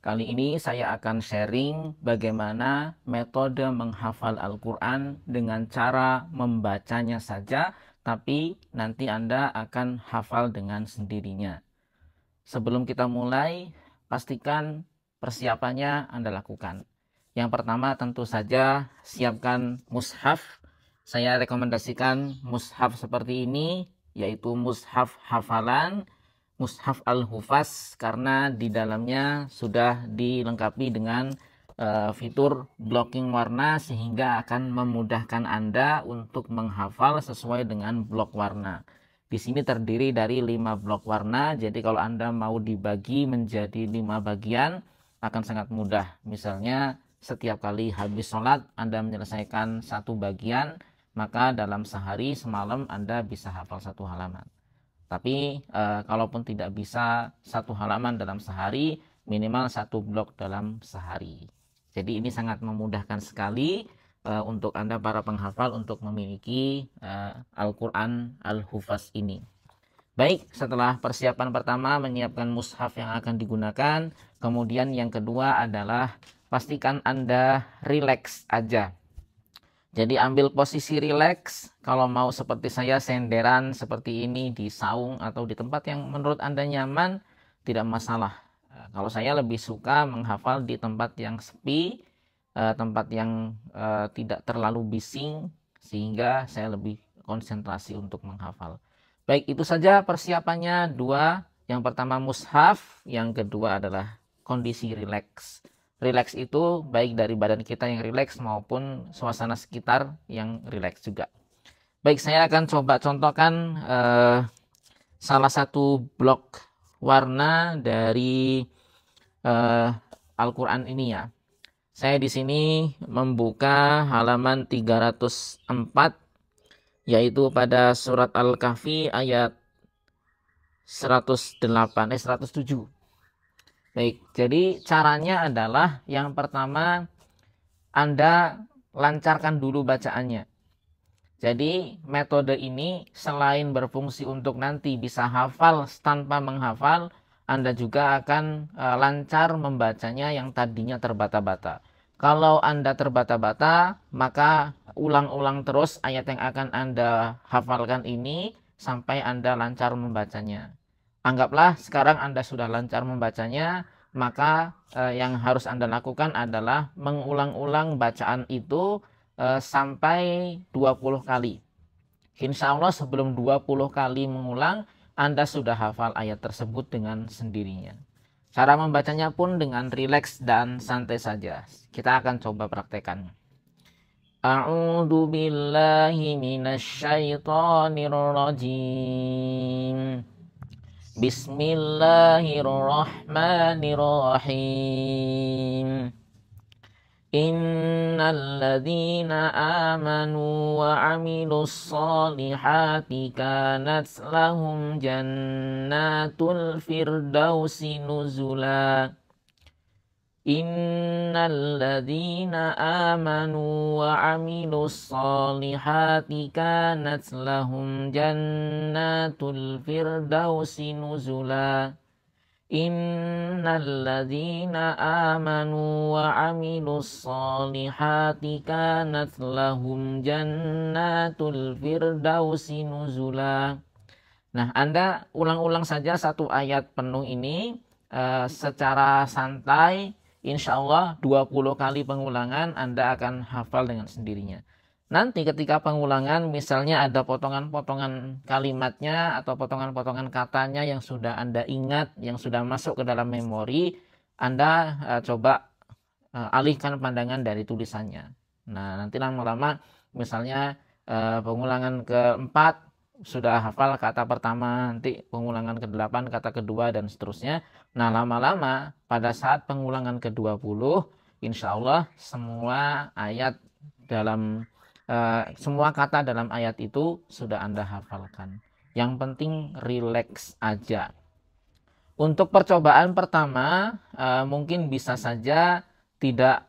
Kali ini saya akan sharing bagaimana metode menghafal Al-Quran dengan cara membacanya saja, tapi nanti Anda akan hafal dengan sendirinya. Sebelum kita mulai, pastikan persiapannya Anda lakukan. Yang pertama tentu saja siapkan mushaf. Saya rekomendasikan mushaf seperti ini, yaitu mushaf hafalan, mushaf al-hufaz, karena di dalamnya sudah dilengkapi dengan fitur blocking warna sehingga akan memudahkan Anda untuk menghafal sesuai dengan blok warna. Di sini terdiri dari 5 blok warna, jadi kalau Anda mau dibagi menjadi 5 bagian akan sangat mudah. Misalnya setiap kali habis sholat Anda menyelesaikan satu bagian, maka dalam sehari semalam Anda bisa hafal satu halaman. Tapi kalaupun tidak bisa satu halaman dalam sehari, minimal satu blok dalam sehari. Jadi ini sangat memudahkan sekali untuk Anda para penghafal untuk memiliki Al-Quran Al-Hufaz ini. Baik, setelah persiapan pertama menyiapkan mushaf yang akan digunakan, kemudian yang kedua adalah pastikan Anda rileks aja. Jadi ambil posisi rileks, kalau mau seperti saya senderan seperti ini di saung atau di tempat yang menurut Anda nyaman, tidak masalah. Kalau saya lebih suka menghafal di tempat yang sepi, tempat yang tidak terlalu bising, sehingga saya lebih konsentrasi untuk menghafal. Baik, itu saja persiapannya dua. Yang pertama mushaf, yang kedua adalah kondisi rileks. Rileks itu baik dari badan kita yang rileks maupun suasana sekitar yang rileks juga. Baik, saya akan coba contohkan salah satu blok warna dari Al-Quran ini ya. Saya di sini membuka halaman 304, yaitu pada surat Al-Kahfi ayat 107. Baik, jadi caranya adalah yang pertama Anda lancarkan dulu bacaannya. Jadi metode ini selain berfungsi untuk nanti bisa hafal tanpa menghafal, Anda juga akan lancar membacanya yang tadinya terbata-bata. Kalau Anda terbata-bata, maka ulang-ulang terus ayat yang akan Anda hafalkan ini sampai Anda lancar membacanya. Anggaplah sekarang Anda sudah lancar membacanya, maka yang harus Anda lakukan adalah mengulang-ulang bacaan itu sampai 20 kali. Insya Allah sebelum 20 kali mengulang, Anda sudah hafal ayat tersebut dengan sendirinya. Cara membacanya pun dengan rileks dan santai saja. Kita akan coba praktekkan. A'udzu billahi minasyaitonir rajim. Bismillahirrahmanirrahim. Innalladzina amanu wa amilus solihati kanat lahum jannatul firdausi nuzula. Innalladzina amanu wa amilus solihati kanat lahum jannatul firdausi nuzula. Innalladzina amanu wa amilus solihati kanat lahum jannatul firdausi nuzula. Nah, Anda ulang-ulang saja satu ayat penuh ini secara santai. Insya Allah 20 kali pengulangan Anda akan hafal dengan sendirinya. Nanti ketika pengulangan misalnya ada potongan-potongan kalimatnya atau potongan-potongan katanya yang sudah Anda ingat, yang sudah masuk ke dalam memori, Anda coba alihkan pandangan dari tulisannya. Nah, nanti lama-lama misalnya pengulangan keempat sudah hafal kata pertama, nanti pengulangan ke-8 kata kedua dan seterusnya. Nah, lama-lama pada saat pengulangan ke-20, insya Allah semua ayat dalam semua kata dalam ayat itu sudah Anda hafalkan. Yang penting rileks aja. Untuk percobaan pertama mungkin bisa saja tidak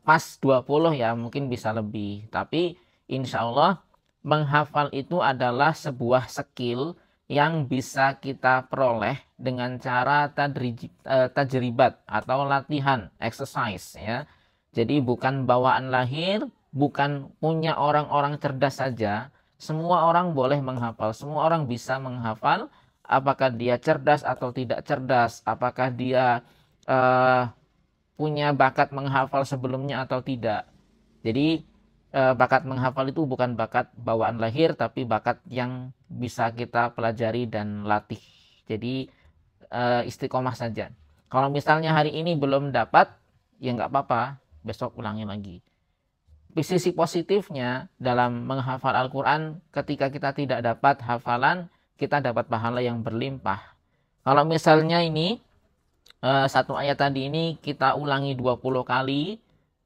pas 20 ya, mungkin bisa lebih. Tapi insya Allah menghafal itu adalah sebuah skill yang bisa kita peroleh dengan cara tajribat atau latihan, exercise ya. Jadi bukan bawaan lahir, bukan punya orang-orang cerdas saja. Semua orang boleh menghafal, semua orang bisa menghafal. Apakah dia cerdas atau tidak cerdas, apakah dia uh, punya bakat menghafal sebelumnya atau tidak. Jadi bakat menghafal itu bukan bakat bawaan lahir, tapi bakat yang bisa kita pelajari dan latih. Jadi istiqomah saja. Kalau misalnya hari ini belum dapat, ya nggak apa-apa, besok ulangi lagi. Sisi positifnya dalam menghafal Al-Quran, ketika kita tidak dapat hafalan, kita dapat pahala yang berlimpah. Kalau misalnya ini, satu ayat tadi ini kita ulangi 20 kali,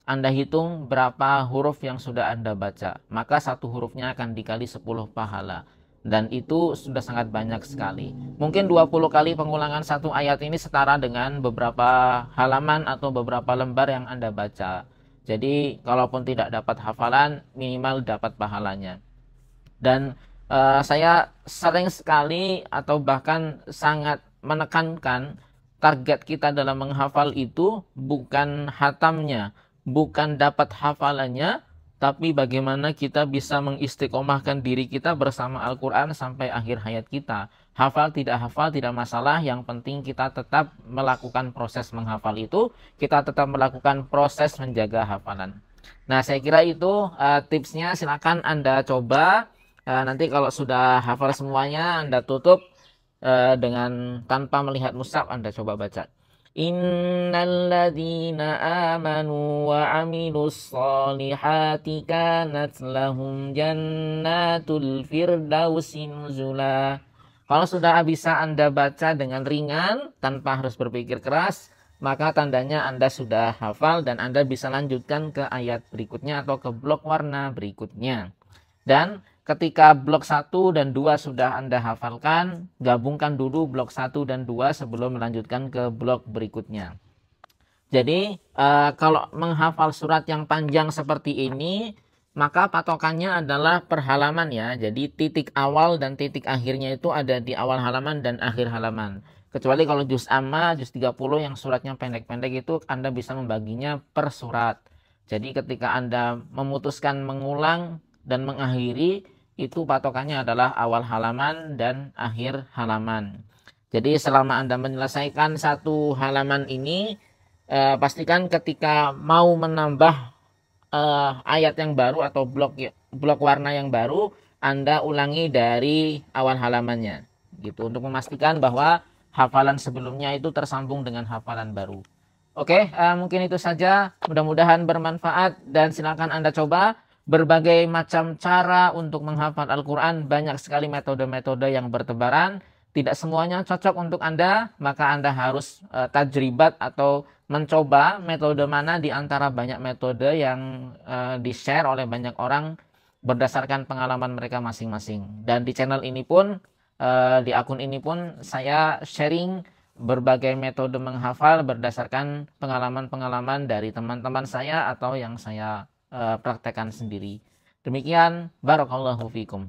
Anda hitung berapa huruf yang sudah Anda baca. Maka satu hurufnya akan dikali 10 pahala. Dan itu sudah sangat banyak sekali. Mungkin 20 kali pengulangan satu ayat ini setara dengan beberapa halaman atau beberapa lembar yang Anda baca. Jadi kalaupun tidak dapat hafalan, minimal dapat pahalanya. Dan saya sering sekali atau bahkan sangat menekankan target kita dalam menghafal itu bukan hatamnya, bukan dapat hafalannya, tapi bagaimana kita bisa mengistiqomahkan diri kita bersama Al-Quran sampai akhir hayat kita. Hafal tidak masalah, yang penting kita tetap melakukan proses menghafal itu, kita tetap melakukan proses menjaga hafalan. Nah, saya kira itu tipsnya, silakan Anda coba. Nanti kalau sudah hafal semuanya, Anda tutup dengan tanpa melihat mushaf, Anda coba baca. Innalladzina amanu wa amilus solihati kanat lahum jannatul firdausi nuzula. Kalau sudah bisa Anda baca dengan ringan tanpa harus berpikir keras, maka tandanya Anda sudah hafal dan Anda bisa lanjutkan ke ayat berikutnya atau ke blok warna berikutnya. Dan ketika blok 1 dan 2 sudah Anda hafalkan, gabungkan dulu blok 1 dan 2 sebelum melanjutkan ke blok berikutnya. Jadi kalau menghafal surat yang panjang seperti ini, maka patokannya adalah per halaman ya. Jadi titik awal dan titik akhirnya itu ada di awal halaman dan akhir halaman. Kecuali kalau juz amma, juz 30 yang suratnya pendek-pendek itu Anda bisa membaginya per surat. Jadi ketika Anda memutuskan mengulang dan mengakhiri, itu patokannya adalah awal halaman dan akhir halaman. Jadi selama Anda menyelesaikan satu halaman ini, pastikan ketika mau menambah ayat yang baru atau blok warna yang baru, Anda ulangi dari awal halamannya, gitu, untuk memastikan bahwa hafalan sebelumnya itu tersambung dengan hafalan baru. Oke, mungkin itu saja. Mudah-mudahan bermanfaat dan silakan Anda coba. Berbagai macam cara untuk menghafal Al-Quran, banyak sekali metode-metode yang bertebaran. Tidak semuanya cocok untuk Anda, maka Anda harus tajribat atau mencoba metode mana di antara banyak metode yang di-share oleh banyak orang berdasarkan pengalaman mereka masing-masing. Dan di channel ini pun, di akun ini pun saya sharing berbagai metode menghafal berdasarkan pengalaman-pengalaman dari teman-teman saya atau yang saya praktekkan sendiri. Demikian, barakallahu fikum.